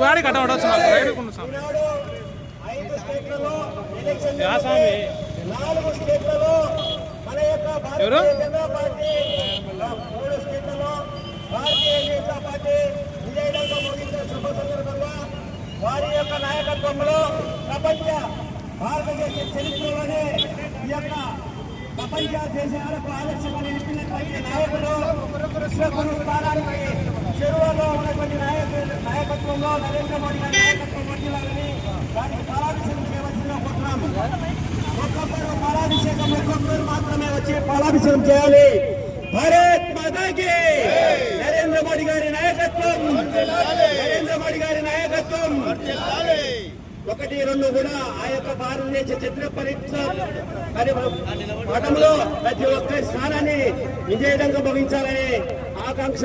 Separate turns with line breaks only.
गाड़ी कटा
వారి యొక్క నాయకత్వంలో ప్రపంచ భారతదేశ చరిత్రలోనే ఈ యొక్క ప్రపంచ దేశాలకు ఆదర్శంగా నిలిపినటువంటి నాయకుడు విశ్వగురు స్థానానికి చెరువులో ఉన్నటువంటి నాయకత్వంలో నరేంద్ర మోడీ గారి నాయకత్వం వర్తిల్లాలని వారికి పాలాభిషేకం చేయవలసిందిగా కోరుతున్నాము. ఒక్కొక్కరు పాలాభిషేకం ఒక్కొక్కరు మాత్రమే వచ్చి పాలాభిషేకం చేయాలి. భారత్ మాతాకి నరేంద్ర మోడీ గారి నాయకత్వం, నరేంద్ర మోడీ గారి నాయకత్వం. 1, 2 కూడా ఆ యొక్క భారతదేశ చిత్ర పరీక్ష పటంలో ప్రతి ఒక్క స్థానాన్ని విజయవంతంగా భవించాలనే ఆకాంక్ష